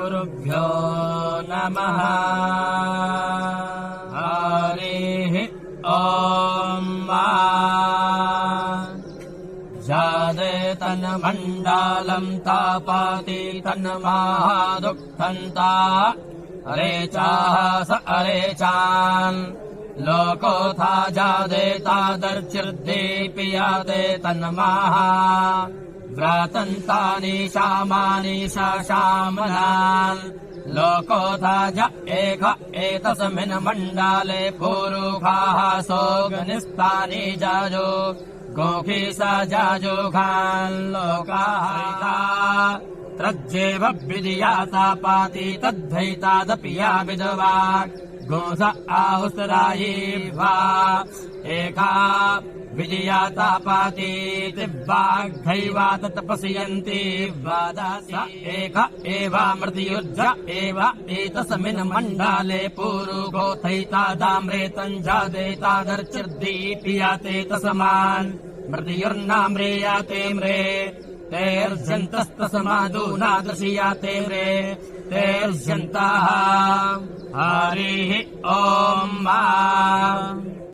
गुरुभ्यो नमः। हरिः ॐ। जादे तन्मण्डलम् तापाति तन्महादुःखन्ता अरेचाः स अरेचान् लोकोऽथा जादे तादर्चिर्देऽपि याते तन्महा व्रातन्तानि शामानि शामनान् लोकोऽथा ज एक एतस्मिन् मण्डले पूरुखाः सोऽग्निस्तानि जाजो गोखी स जाजोघान् लोकाः त्रज्जेव विधियाता पाति तद्वैतादपि या विधवा गोस आहुस्तरायी वा एका विधियाता पाति तिब्बाघ्यैवा तत्पश्यन्ति वादासि एक एव मृत्युर्ज एव एतस्मिन् मण्डले पूरुगोथैतादाम्रेतम् जादेतादर्चिर्दीपि याते तस्मान् मृत्युर्नाम्रे याते म्रे तेर्जन्तस्तस्मादूनादृशि याते म्रे तेर्जन्ताः। हरिः ॐ।